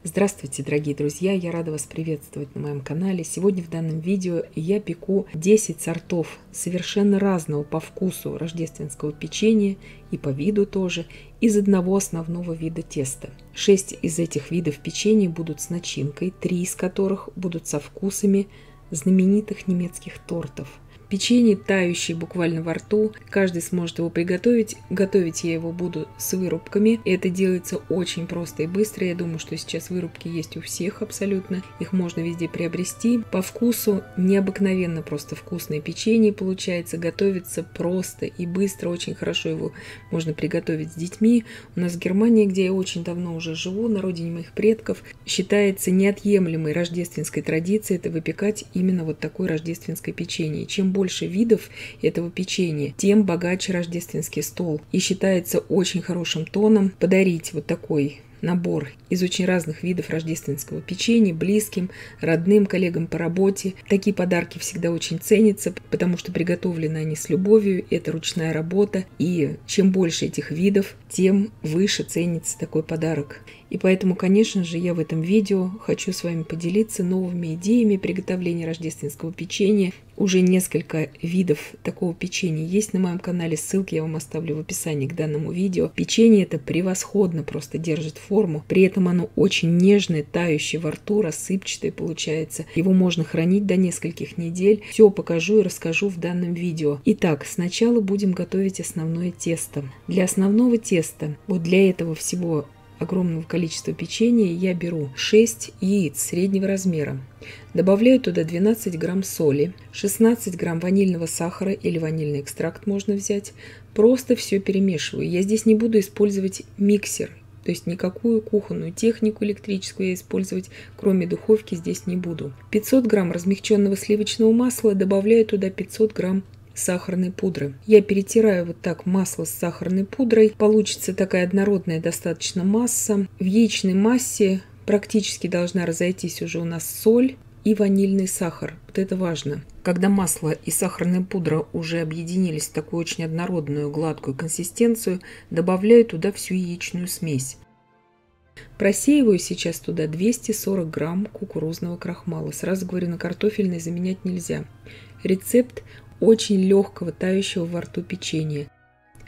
Здравствуйте, дорогие друзья! Я рада вас приветствовать на моем канале. Сегодня в данном видео я пеку 10 сортов совершенно разного по вкусу рождественского печенья и по виду тоже из одного основного вида теста. 6 из этих видов печенья будут с начинкой, 3 из которых будут со вкусами знаменитых немецких тортов. Печенье тающее буквально во рту, каждый сможет его приготовить. Готовить я его буду с вырубками. Это делается очень просто и быстро. Я думаю, что сейчас вырубки есть у всех абсолютно. Их можно везде приобрести. По вкусу необыкновенно просто вкусное печенье получается. Готовится просто и быстро. Очень хорошо его можно приготовить с детьми. У нас в Германии, где я очень давно уже живу, на родине моих предков, считается неотъемлемой рождественской традицией это выпекать именно вот такое рождественское печенье. Чем больше видов этого печенья, тем богаче рождественский стол. И считается очень хорошим тоном подарить вот такой набор из очень разных видов рождественского печенья близким, родным, коллегам по работе. Такие подарки всегда очень ценятся, потому что приготовлены они с любовью, это ручная работа. И чем больше этих видов, тем выше ценится такой подарок. И поэтому, конечно же, я в этом видео хочу с вами поделиться новыми идеями приготовления рождественского печенья. Уже несколько видов такого печенья есть на моем канале, ссылки я вам оставлю в описании к данному видео. Печенье это превосходно просто держит форму, при этом оно очень нежное, тающее во рту, рассыпчатое получается. Его можно хранить до нескольких недель. Все покажу и расскажу в данном видео. Итак, сначала будем готовить основное тесто. Для основного теста, вот для этого всего огромного количества печенья я беру 6 яиц среднего размера. Добавляю туда 12 грамм соли, 16 грамм ванильного сахара или ванильный экстракт можно взять. Просто все перемешиваю. Я здесь не буду использовать миксер. То есть никакую кухонную технику электрическую я использовать, кроме духовки, здесь не буду. 500 грамм размягченного сливочного масла, добавляю туда 500 грамм сахарной пудры. Я перетираю вот так масло с сахарной пудрой. Получится такая однородная достаточно масса. В яичной массе практически должна разойтись уже у нас соль и ванильный сахар. Вот это важно. Когда масло и сахарная пудра уже объединились в такую очень однородную гладкую консистенцию, добавляю туда всю яичную смесь. Просеиваю сейчас туда 240 грамм кукурузного крахмала. Сразу говорю, на картофельный заменять нельзя. Рецепт очень легкого тающего во рту печенья.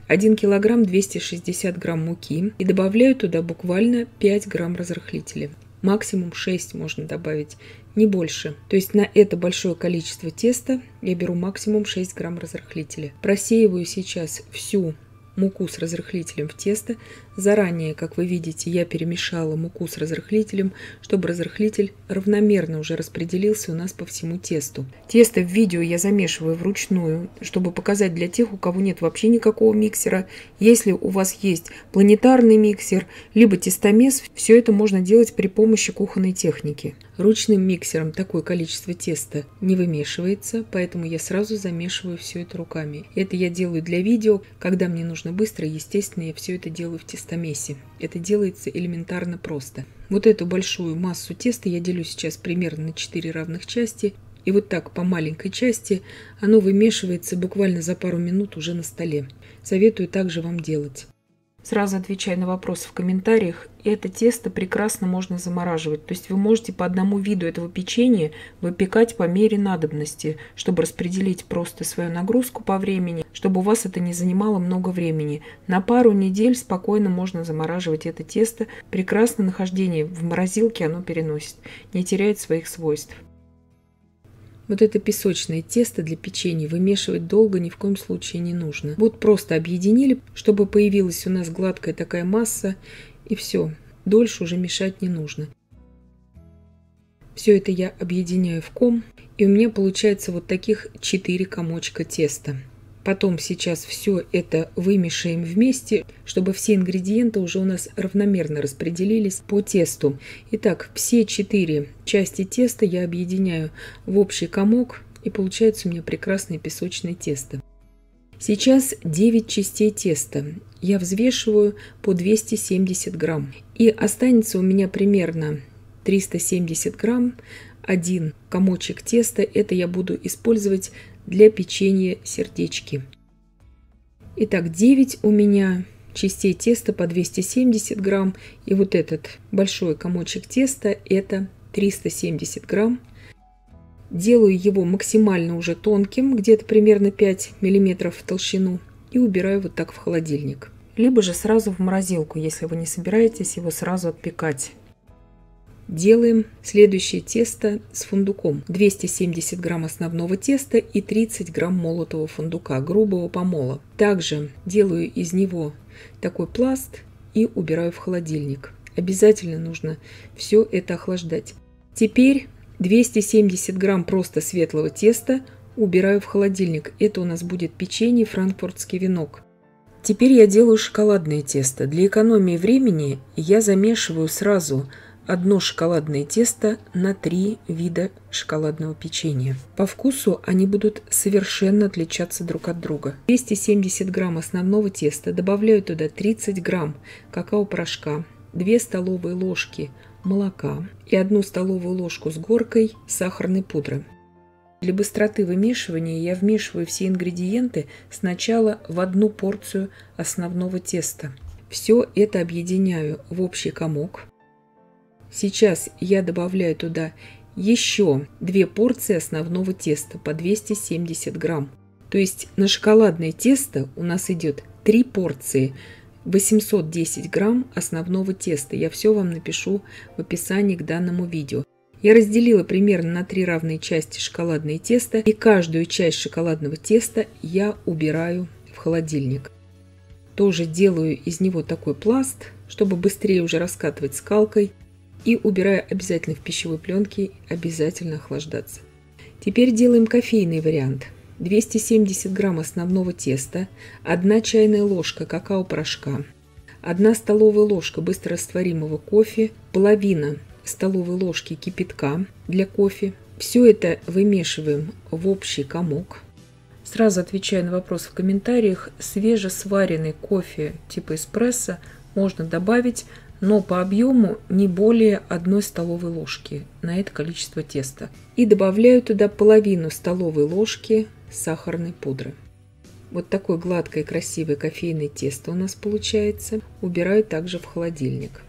1 килограмм 260 грамм муки и добавляю туда буквально 5 грамм разрыхлителя. Максимум 6 можно добавить, не больше. То есть на это большое количество теста я беру максимум 6 грамм разрыхлителя. Просеиваю сейчас всю муку с разрыхлителем в тесто. Заранее, как вы видите, я перемешала муку с разрыхлителем, чтобы разрыхлитель равномерно уже распределился у нас по всему тесту. Тесто в видео я замешиваю вручную, чтобы показать для тех, у кого нет вообще никакого миксера. Если у вас есть планетарный миксер, либо тестомес, все это можно делать при помощи кухонной техники. Ручным миксером такое количество теста не вымешивается, поэтому я сразу замешиваю все это руками. Это я делаю для видео, когда мне нужно быстро, естественно, я все это делаю в тестомесе. Это делается элементарно просто. Вот эту большую массу теста я делю сейчас примерно на 4 равных части. И вот так по маленькой части оно вымешивается буквально за пару минут уже на столе. Советую также вам делать. Сразу отвечаю на вопросы в комментариях. Это тесто прекрасно можно замораживать. То есть вы можете по одному виду этого печенья выпекать по мере надобности, чтобы распределить просто свою нагрузку по времени, чтобы у вас это не занимало много времени. На пару недель спокойно можно замораживать это тесто. Прекрасно нахождение в морозилке оно переносит, не теряет своих свойств. Вот это песочное тесто для печенья вымешивать долго ни в коем случае не нужно. Вот просто объединили, чтобы появилась у нас гладкая такая масса, и все. Дольше уже мешать не нужно. Все это я объединяю в ком, и у меня получается вот таких 4 комочка теста. Потом сейчас все это вымешаем вместе, чтобы все ингредиенты уже у нас равномерно распределились по тесту. Итак, все 4 части теста я объединяю в общий комок, и получается у меня прекрасное песочное тесто. Сейчас 9 частей теста я взвешиваю по 270 грамм. И останется у меня примерно 370 грамм. Один комочек теста, это я буду использовать для печенья сердечки. Итак, 9 у меня частей теста по 270 грамм. И вот этот большой комочек теста это 370 грамм. Делаю его максимально уже тонким, где-то примерно 5 миллиметров в толщину. И убираю вот так в холодильник. Либо же сразу в морозилку, если вы не собираетесь его сразу отпекать. Делаем следующее тесто с фундуком. 270 грамм основного теста и 30 грамм молотого фундука, грубого помола. Также делаю из него такой пласт и убираю в холодильник. Обязательно нужно все это охлаждать. Теперь 270 грамм просто светлого теста убираю в холодильник. Это у нас будет печенье франкфуртский венок. Теперь я делаю шоколадное тесто. Для экономии времени я замешиваю сразу одно шоколадное тесто на 3 вида шоколадного печенья. По вкусу они будут совершенно отличаться друг от друга. 270 грамм основного теста, добавляю туда 30 грамм какао-порошка, 2 столовые ложки молока и 1 столовую ложку с горкой сахарной пудры. Для быстроты вымешивания я вмешиваю все ингредиенты сначала в одну порцию основного теста. Все это объединяю в общий комок. Сейчас я добавляю туда еще 2 порции основного теста по 270 грамм. То есть на шоколадное тесто у нас идет 3 порции 810 грамм основного теста. Я все вам напишу в описании к данному видео. Я разделила примерно на 3 равные части шоколадное тесто, и каждую часть шоколадного теста я убираю в холодильник. Тоже делаю из него такой пласт, чтобы быстрее уже раскатывать скалкой. И убираю обязательно в пищевой пленке, обязательно охлаждаться. Теперь делаем кофейный вариант. 270 грамм основного теста, 1 чайная ложка какао-порошка, 1 столовая ложка быстрорастворимого кофе, половина столовой ложки кипятка для кофе. Все это вымешиваем в общий комок. Сразу отвечаю на вопрос в комментариях. Свежесваренный кофе типа эспрессо можно добавить, но по объему не более 1 столовой ложки на это количество теста. И добавляю туда половину столовой ложки сахарной пудры. Вот такое гладкое и красивое кофейное тесто у нас получается. Убираю также в холодильник.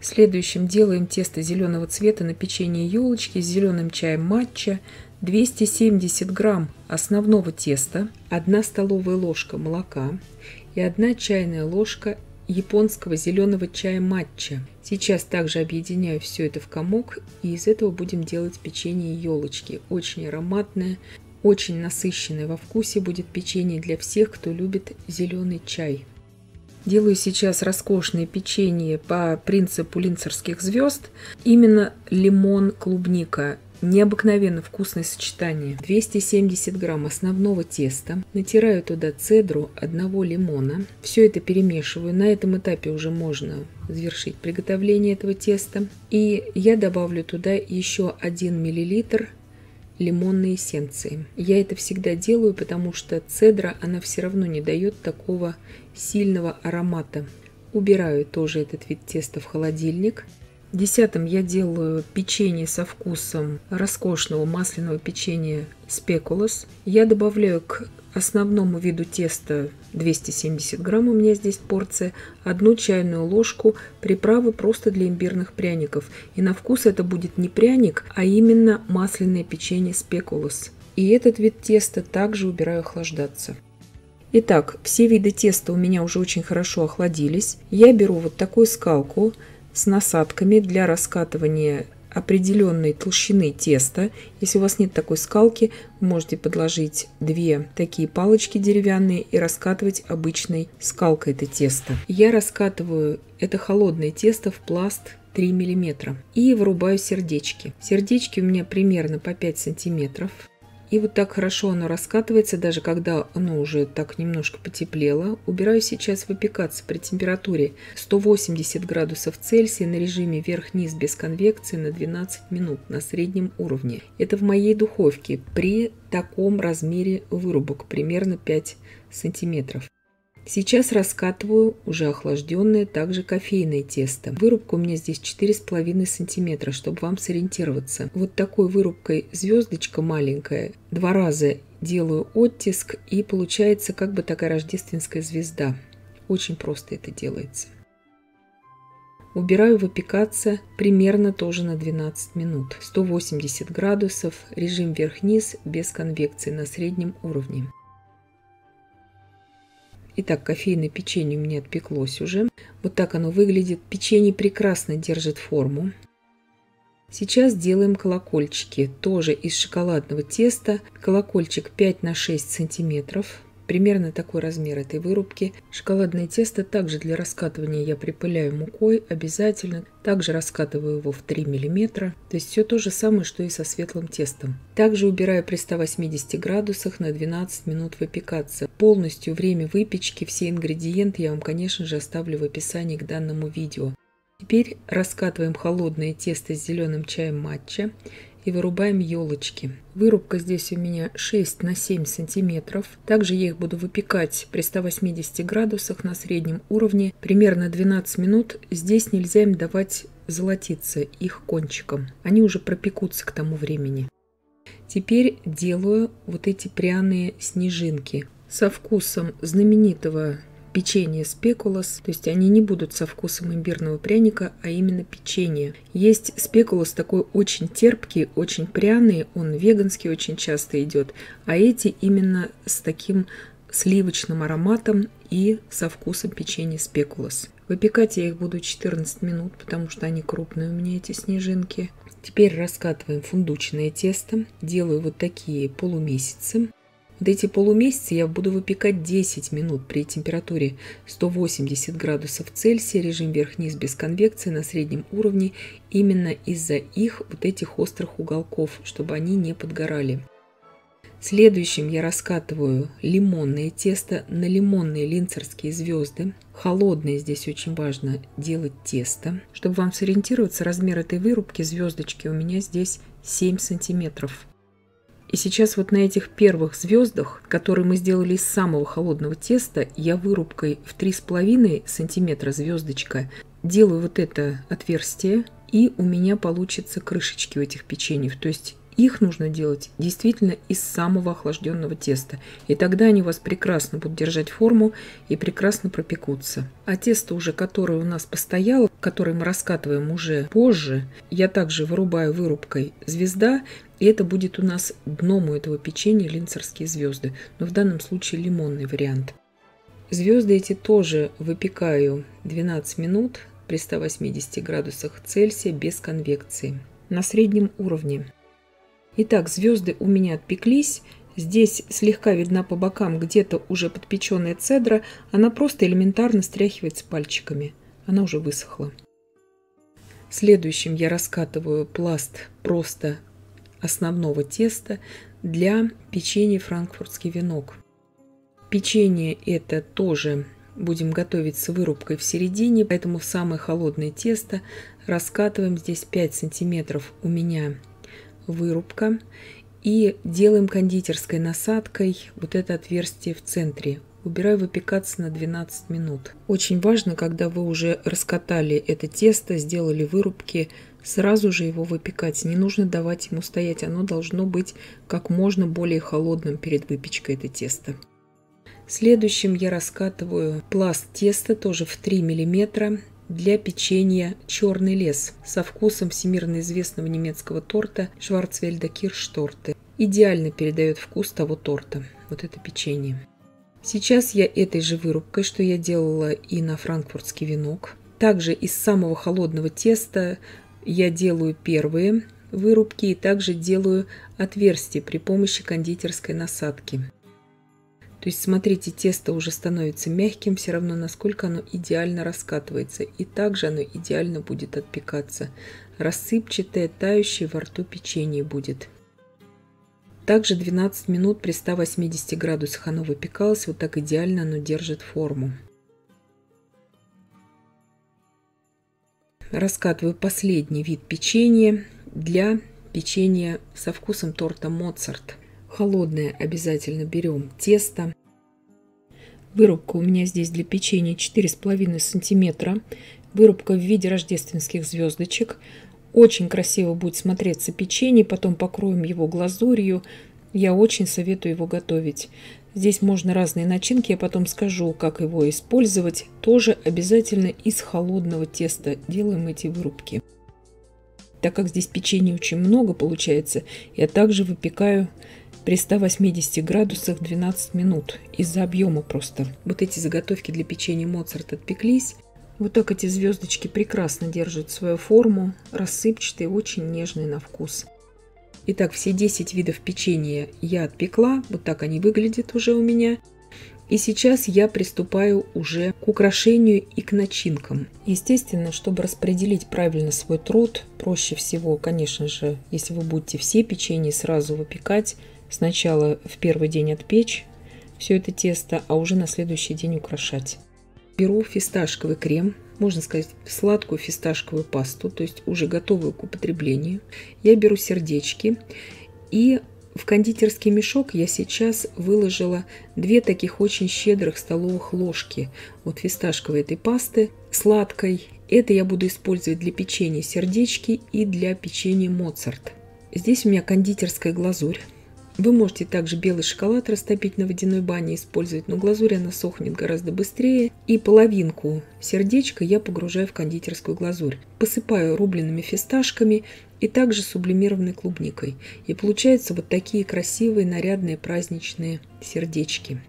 Следующим делаем тесто зеленого цвета на печенье елочки с зеленым чаем матча. 270 грамм основного теста, 1 столовая ложка молока и 1 чайная ложка японского зеленого чая матча. Сейчас также объединяю все это в комок, и из этого будем делать печенье елочки. Очень ароматное, очень насыщенное во вкусе будет печенье для всех, кто любит зеленый чай. Делаю сейчас роскошное печенье по принципу линцерских звезд. Именно лимон-клубника. Необыкновенно вкусное сочетание. 270 грамм основного теста. Натираю туда цедру 1 лимона. Все это перемешиваю. На этом этапе уже можно завершить приготовление этого теста. И я добавлю туда еще 1 миллилитр лимонной эссенции. Я это всегда делаю, потому что цедра, она все равно не дает такого сильного аромата. Убираю тоже этот вид теста в холодильник. 10-м я делаю печенье со вкусом роскошного масляного печенья Speculoos. Я добавляю к основному виду теста 270 грамм, у меня здесь порция, 1 чайную ложку приправы просто для имбирных пряников. И на вкус это будет не пряник, а именно масляное печенье Speculoos. И этот вид теста также убираю охлаждаться. Итак, все виды теста у меня уже очень хорошо охладились. Я беру вот такую скалку с насадками для раскатывания определенной толщины теста. Если у вас нет такой скалки, вы можете подложить 2 такие палочки деревянные и раскатывать обычной скалкой это тесто. Я раскатываю это холодное тесто в пласт 3 мм и вырубаю сердечки. Сердечки у меня примерно по 5 сантиметров. И вот так хорошо оно раскатывается, даже когда оно уже так немножко потеплело. Убираю сейчас выпекаться при температуре 180 градусов Цельсия на режиме вверх-вниз без конвекции на 12 минут на среднем уровне. Это в моей духовке при таком размере вырубок, примерно 5 сантиметров. Сейчас раскатываю уже охлажденное также кофейное тесто. Вырубка у меня здесь 4,5 сантиметра, чтобы вам сориентироваться. Вот такой вырубкой звездочка маленькая. 2 раза делаю оттиск, и получается как бы такая рождественская звезда. Очень просто это делается. Убираю выпекаться примерно тоже на 12 минут. 180 градусов, режим вверх-вниз, без конвекции, на среднем уровне. Итак, кофейное печенье у меня отпеклось уже. Вот так оно выглядит. Печенье прекрасно держит форму. Сейчас делаем колокольчики. Тоже из шоколадного теста. Колокольчик 5 на 6 сантиметров. Примерно такой размер этой вырубки. Шоколадное тесто также для раскатывания я припыляю мукой обязательно. Также раскатываю его в 3 мм. То есть все то же самое, что и со светлым тестом. Также убираю при 180 градусах на 12 минут выпекаться. Полностью время выпечки, все ингредиенты я вам, конечно же, оставлю в описании к данному видео. Теперь раскатываем холодное тесто с зеленым чаем матча и вырубаем елочки. Вырубка здесь у меня 6 на 7 сантиметров. Также я их буду выпекать при 180 градусах на среднем уровне примерно 12 минут. Здесь нельзя им давать золотиться их кончиком. Они уже пропекутся к тому времени. Теперь делаю вот эти пряные снежинки со вкусом знаменитого печенье спекулос, то есть они не будут со вкусом имбирного пряника, а именно печенье. Есть спекулос такой очень терпкий, очень пряный, он веганский очень часто идет, а эти именно с таким сливочным ароматом и со вкусом печенья спекулос. Выпекать я их буду 14 минут, потому что они крупные у меня, эти снежинки. Теперь раскатываем фундучное тесто, делаю вот такие полумесяцы. Вот эти полумесяцы я буду выпекать 10 минут при температуре 180 градусов Цельсия, режим вверх-вниз без конвекции на среднем уровне, именно из-за их вот этих острых уголков, чтобы они не подгорали. Следующим я раскатываю лимонное тесто на лимонные линцерские звезды. Холодное здесь очень важно делать тесто. Чтобы вам сориентироваться, размер этой вырубки звездочки у меня здесь 7 сантиметров. И сейчас вот на этих первых звездах, которые мы сделали из самого холодного теста, я вырубкой в 3,5 сантиметра звездочка делаю вот это отверстие, и у меня получатся крышечки у этих печеньев. То есть их нужно делать действительно из самого охлажденного теста. И тогда они у вас прекрасно будут держать форму и прекрасно пропекутся. А тесто уже, которое у нас постояло, которое мы раскатываем уже позже, я также вырубаю вырубкой звезда. И это будет у нас дном у этого печенья линцерские звезды. Но в данном случае лимонный вариант. Звезды эти тоже выпекаю 12 минут при 180 градусах Цельсия без конвекции на среднем уровне. Итак, звезды у меня отпеклись. Здесь слегка видна по бокам где-то уже подпеченная цедра. Она просто элементарно стряхивается пальчиками. Она уже высохла. Следующим я раскатываю пласт просто основного теста для печенья франкфуртский венок. Печенье это тоже будем готовить с вырубкой в середине, поэтому в самое холодное тесто раскатываем здесь 5 сантиметров у меня вырубка и делаем кондитерской насадкой вот это отверстие в центре. Убираю выпекаться на 12 минут. Очень важно, когда вы уже раскатали это тесто, сделали вырубки, сразу же его выпекать. Не нужно давать ему стоять, оно должно быть как можно более холодным перед выпечкой, это тесто. Следующим я раскатываю пласт теста тоже в 3 мм для печенья «Черный лес» со вкусом всемирно известного немецкого торта Шварцвальда Киршторте. Идеально передает вкус того торта, вот это печенье. Сейчас я этой же вырубкой, что я делала и на франкфуртский венок, также из самого холодного теста я делаю первые вырубки и также делаю отверстия при помощи кондитерской насадки. То есть, смотрите, тесто уже становится мягким, все равно насколько оно идеально раскатывается. И также оно идеально будет отпекаться. Рассыпчатое, тающее во рту печенье будет. Также 12 минут при 180 градусах оно выпекалось. Вот так идеально оно держит форму. Раскатываю последний вид печенья для печенья со вкусом торта Моцарт. Холодное обязательно берем тесто. Вырубка у меня здесь для печенья 4,5 сантиметра. Вырубка в виде рождественских звездочек. Очень красиво будет смотреться печенье. Потом покроем его глазурью. Я очень советую его готовить. Здесь можно разные начинки, я потом скажу, как его использовать. Тоже обязательно из холодного теста делаем эти вырубки. Так как здесь печенья очень много получается, я также выпекаю при 180 градусах 12 минут. Из-за объема просто. Вот эти заготовки для печенья Моцарт отпеклись. Вот так эти звездочки прекрасно держат свою форму. Рассыпчатые, очень нежные на вкус. Итак, все 10 видов печенья я отпекла. Вот так они выглядят уже у меня. И сейчас я приступаю уже к украшению и к начинкам. Естественно, чтобы распределить правильно свой труд, проще всего, конечно же, если вы будете все печенья сразу выпекать, сначала в первый день отпечь все это тесто, а уже на следующий день украшать. Беру фисташковый крем, можно сказать, сладкую фисташковую пасту, то есть уже готовую к употреблению. Я беру сердечки и в кондитерский мешок я сейчас выложила 2 таких очень щедрых столовых ложки вот фисташковой этой пасты сладкой. Это я буду использовать для печенья сердечки и для печенья Моцарт. Здесь у меня кондитерская глазурь. Вы можете также белый шоколад растопить на водяной бане и использовать, но глазурь она сохнет гораздо быстрее. И половинку сердечка я погружаю в кондитерскую глазурь. Посыпаю рубленными фисташками и также сублимированной клубникой. И получаются вот такие красивые, нарядные, праздничные сердечки.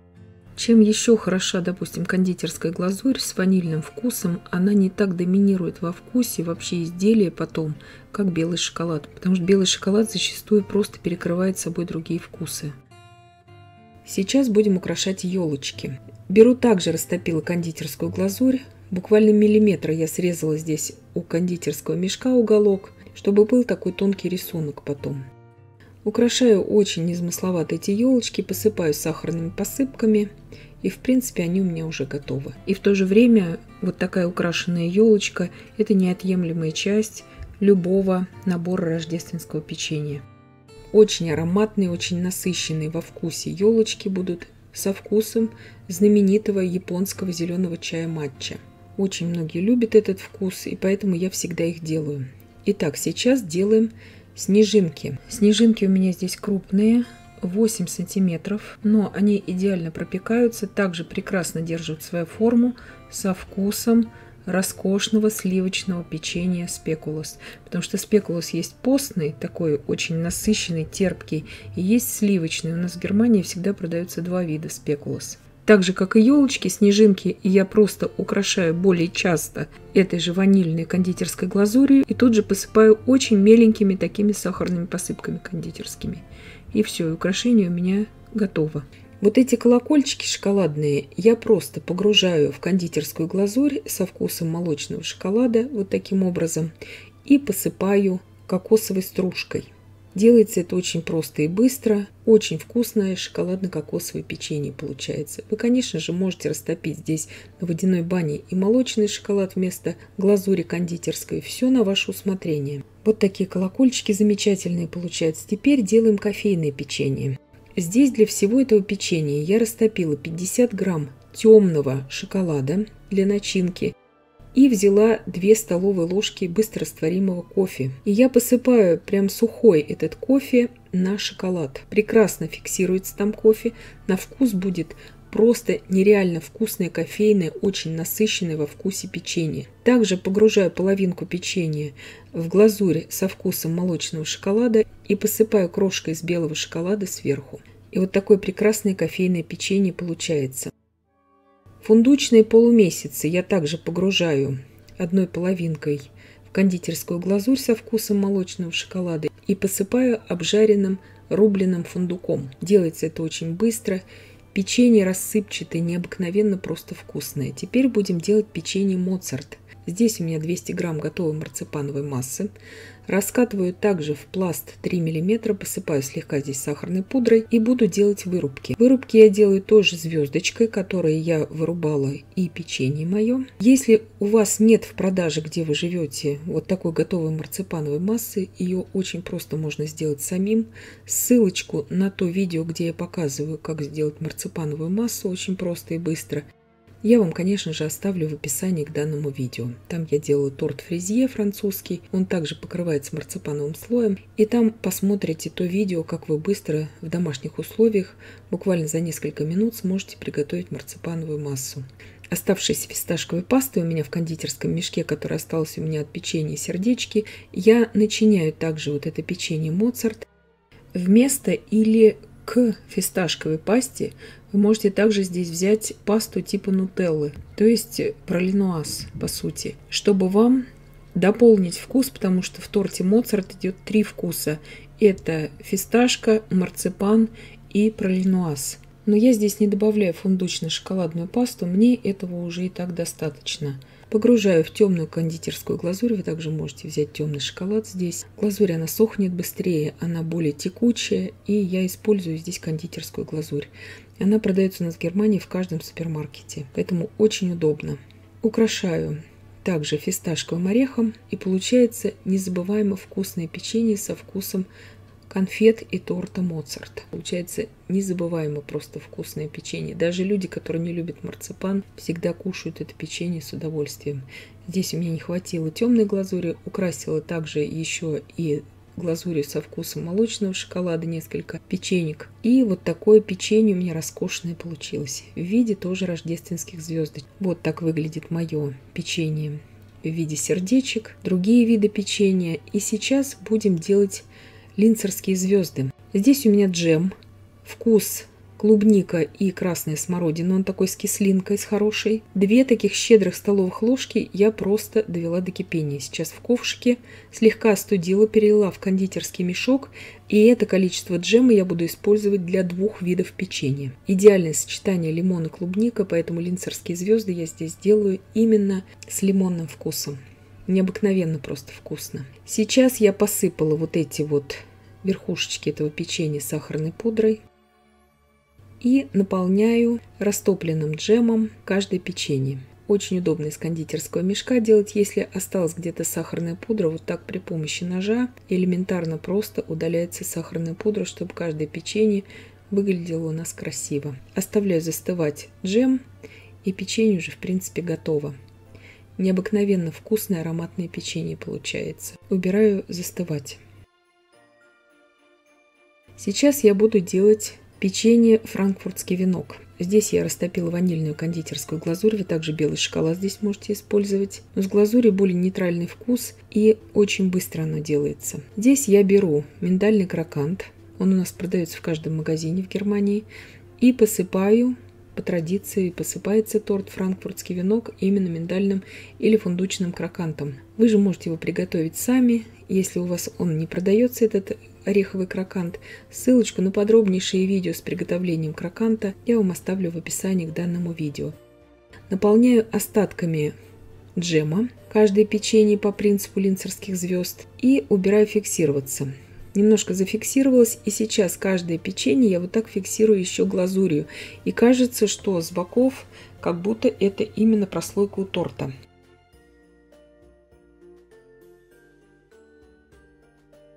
Чем еще хороша, допустим, кондитерская глазурь с ванильным вкусом, она не так доминирует во вкусе вообще изделия потом, как белый шоколад. Потому что белый шоколад зачастую просто перекрывает собой другие вкусы. Сейчас будем украшать елочки. Беру также, растопила кондитерскую глазурь. Буквально миллиметр я срезала здесь у кондитерского мешка уголок, чтобы был такой тонкий рисунок потом. Украшаю очень незамысловато эти елочки, посыпаю сахарными посыпками, и в принципе они у меня уже готовы. И в то же время вот такая украшенная елочка – это неотъемлемая часть любого набора рождественского печенья. Очень ароматные, очень насыщенные во вкусе елочки будут со вкусом знаменитого японского зеленого чая матча. Очень многие любят этот вкус, и поэтому я всегда их делаю. Итак, сейчас делаем снежинки. Снежинки у меня здесь крупные, 8 сантиметров, но они идеально пропекаются, также прекрасно держат свою форму со вкусом роскошного сливочного печенья спекулос. Потому что спекулос есть постный, такой очень насыщенный, терпкий, и есть сливочный. У нас в Германии всегда продаются 2 вида спекулос. Так же, как и елочки, снежинки, я просто украшаю более часто этой же ванильной кондитерской глазурью и тут же посыпаю очень меленькими такими сахарными посыпками кондитерскими. И все, украшение у меня готово. Вот эти колокольчики шоколадные я просто погружаю в кондитерскую глазурь со вкусом молочного шоколада, вот таким образом, и посыпаю кокосовой стружкой. Делается это очень просто и быстро, очень вкусное шоколадно-кокосовое печенье получается. Вы, конечно же, можете растопить здесь на водяной бане и молочный шоколад вместо глазури кондитерской. Все на ваше усмотрение. Вот такие колокольчики замечательные получаются. Теперь делаем кофейное печенье. Здесь для всего этого печенья я растопила 50 грамм темного шоколада для начинки и взяла 2 столовые ложки быстрорастворимого кофе. И я посыпаю прям сухой этот кофе на шоколад. Прекрасно фиксируется там кофе. На вкус будет просто нереально вкусное кофейное, очень насыщенное во вкусе печенье. Также погружаю половинку печенья в глазурь со вкусом молочного шоколада и посыпаю крошкой из белого шоколада сверху. И вот такое прекрасное кофейное печенье получается. Фундучные полумесяцы я также погружаю 1 половинкой в кондитерскую глазурь со вкусом молочного шоколада и посыпаю обжаренным рубленым фундуком. Делается это очень быстро. Печенье рассыпчатое, необыкновенно просто вкусное. Теперь будем делать печенье Моцарт. Здесь у меня 200 грамм готовой марципановой массы. Раскатываю также в пласт 3 мм, посыпаю слегка здесь сахарной пудрой и буду делать вырубки. Вырубки я делаю тоже звездочкой, которой я вырубала и печенье мое. Если у вас нет в продаже, где вы живете, вот такой готовой марципановой массы, ее очень просто можно сделать самим. Ссылочку на то видео, где я показываю, как сделать марципановую массу, очень просто и быстро, я вам, конечно же, оставлю в описании к данному видео. Там я делаю торт фрезье французский, он также покрывается марципановым слоем. И там посмотрите то видео, как вы быстро в домашних условиях, буквально за несколько минут, сможете приготовить марципановую массу. Оставшейся фисташковой пастой у меня в кондитерском мешке, который остался у меня от печенья сердечки, я начиняю также вот это печенье Моцарт. Вместо или к фисташковой пасте вы можете также здесь взять пасту типа нутеллы, то есть пролинуаз, по сути, чтобы вам дополнить вкус, потому что в торте Моцарт идет 3 вкуса. Это фисташка, марципан и пролинуаз. Но я здесь не добавляю фундучно-шоколадную пасту, мне этого уже и так достаточно. Погружаю в темную кондитерскую глазурь, вы также можете взять темный шоколад здесь. Глазурь, она сохнет быстрее, она более текучая, и я использую здесь кондитерскую глазурь. Она продается у нас в Германии в каждом супермаркете, поэтому очень удобно. Украшаю также фисташковым орехом, и получается незабываемо вкусное печенье со вкусом конфет и торта Моцарт. Получается незабываемо просто вкусное печенье. Даже люди, которые не любят марципан, всегда кушают это печенье с удовольствием. Здесь у меня не хватило темной глазури, украсила также еще и глазурью со вкусом молочного шоколада, несколько печенек. И вот такое печенье у меня роскошное получилось, в виде тоже рождественских звездочек. Вот так выглядит мое печенье в виде сердечек, другие виды печенья. И сейчас будем делать линцерские звезды. Здесь у меня джем, вкус клубника и красная смородина, он такой с кислинкой, с хорошей. 2 таких щедрых столовых ложки я просто довела до кипения. Сейчас в ковшике слегка остудила, перелила в кондитерский мешок, и это количество джема я буду использовать для 2 видов печенья. Идеальное сочетание лимон и клубника, поэтому линцерские звезды я здесь делаю именно с лимонным вкусом. Необыкновенно просто вкусно. Сейчас я посыпала вот эти вот верхушечки этого печенья сахарной пудрой и наполняю растопленным джемом каждое печенье. Очень удобно из кондитерского мешка делать, если осталась где-то сахарная пудра, вот так при помощи ножа элементарно просто удаляется сахарная пудра, чтобы каждое печенье выглядело у нас красиво. Оставляю застывать джем, и печенье уже в принципе готово. Необыкновенно вкусное ароматное печенье получается. Убираю застывать. Сейчас я буду делать печенье франкфуртский венок. Здесь я растопила ванильную кондитерскую глазурь, вы также белый шоколад здесь можете использовать. Но с глазурью более нейтральный вкус и очень быстро оно делается. Здесь я беру миндальный крокант, он у нас продается в каждом магазине в Германии, и посыпаю, по традиции посыпается торт франкфуртский венок именно миндальным или фундучным крокантом. Вы же можете его приготовить сами, если у вас он не продается, этот ореховый крокант. Ссылочку на подробнейшее видео с приготовлением кроканта я вам оставлю в описании к данному видео. Наполняю остатками джема каждое печенье по принципу линцерских звезд и убираю фиксироваться. Немножко зафиксировалась, и сейчас каждое печенье я вот так фиксирую еще глазурью. И кажется, что с боков как будто это именно прослойка у торта.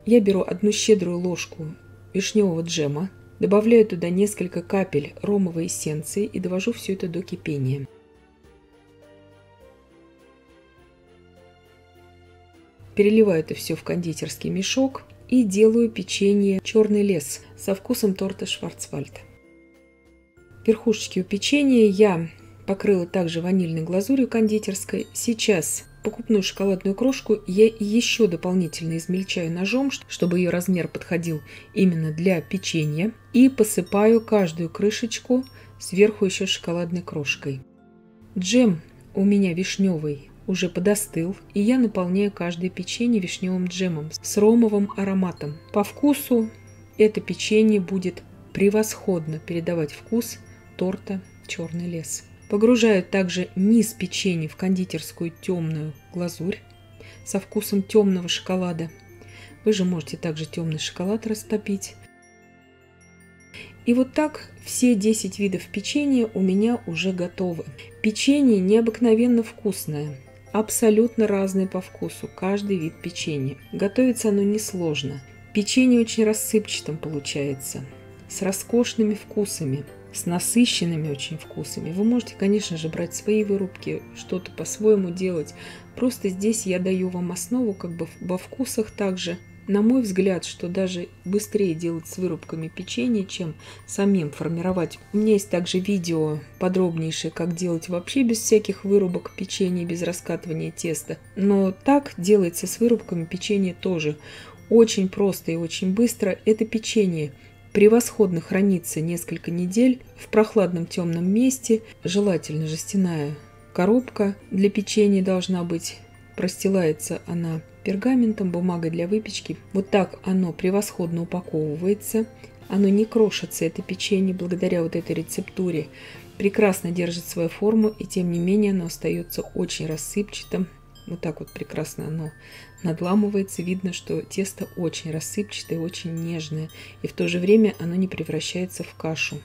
Я беру 1 щедрую ложку вишневого джема, добавляю туда несколько капель ромовой эссенции и довожу все это до кипения. Переливаю это все в кондитерский мешок и делаю печенье «Черный лес» со вкусом торта Шварцвальд. Верхушечки у печенья я покрыла также ванильной глазурью кондитерской. Сейчас покупную шоколадную крошку я еще дополнительно измельчаю ножом, чтобы ее размер подходил именно для печенья. И посыпаю каждую крышечку сверху еще шоколадной крошкой. Джем у меня вишневый уже подостыл, и я наполняю каждое печенье вишневым джемом с ромовым ароматом. По вкусу это печенье будет превосходно передавать вкус торта «Черный лес». Погружаю также низ печенья в кондитерскую темную глазурь со вкусом темного шоколада. Вы же можете также темный шоколад растопить. И вот так все 10 видов печенья у меня уже готовы. Печенье необыкновенно вкусное, абсолютно разное по вкусу, каждый вид печенья. Готовится оно несложно. Печенье очень рассыпчатым получается, с роскошными вкусами. с насыщенными очень вкусами. Вы можете, конечно же, брать свои вырубки, что-то по-своему делать. Просто здесь я даю вам основу как бы во вкусах также. На мой взгляд, что даже быстрее делать с вырубками печенье, чем самим формировать. У меня есть также видео подробнейшее, как делать вообще без всяких вырубок печенье, без раскатывания теста. Но так делается с вырубками печенье тоже очень просто и очень быстро. Это печенье превосходно хранится несколько недель в прохладном темном месте. Желательно жестяная коробка для печенья должна быть. Простилается она пергаментом, бумагой для выпечки. Вот так оно превосходно упаковывается. Оно не крошится, это печенье, благодаря вот этой рецептуре. Прекрасно держит свою форму, и тем не менее оно остается очень рассыпчатым. Вот так вот прекрасно оно надламывается. Видно, что тесто очень рассыпчатое, очень нежное. И в то же время оно не превращается в кашу.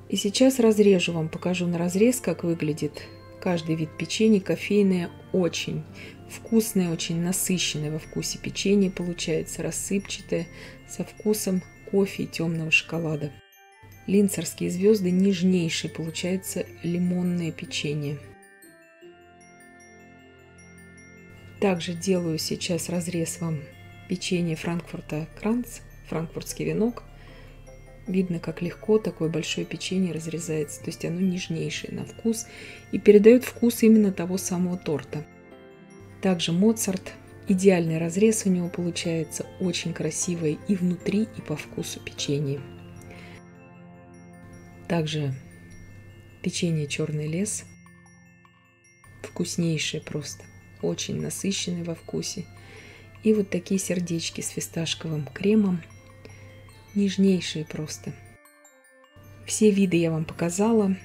И сейчас разрежу вам, покажу на разрез, как выглядит каждый вид печенья. Кофейное очень вкусное, очень насыщенное во вкусе печенье получается, рассыпчатое, со вкусом кофе и темного шоколада. Линцерские звезды нежнейшие, получается лимонное печенье. Также делаю сейчас разрез вам печенье Франкфурта Кранц, франкфуртский венок. Видно, как легко такое большое печенье разрезается, то есть оно нежнейшее на вкус и передает вкус именно того самого торта. Также Моцарт, идеальный разрез у него получается, очень красивое и внутри, и по вкусу печенье. Также печенье Черный лес, вкуснейшее просто, очень насыщенное во вкусе. И вот такие сердечки с фисташковым кремом. Нежнейшие просто. Все виды я вам показала.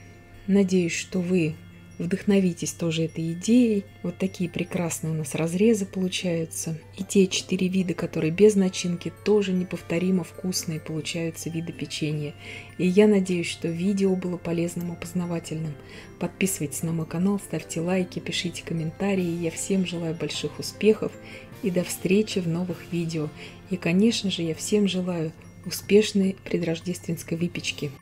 Надеюсь, что вы вдохновитесь тоже этой идеей. Вот такие прекрасные у нас разрезы получаются. И те 4 вида, которые без начинки, тоже неповторимо вкусные получаются виды печенья. И я надеюсь, что видео было полезным и познавательным. Подписывайтесь на мой канал, ставьте лайки, пишите комментарии. Я всем желаю больших успехов и до встречи в новых видео. И, конечно же, я всем желаю успешной предрождественской выпечки.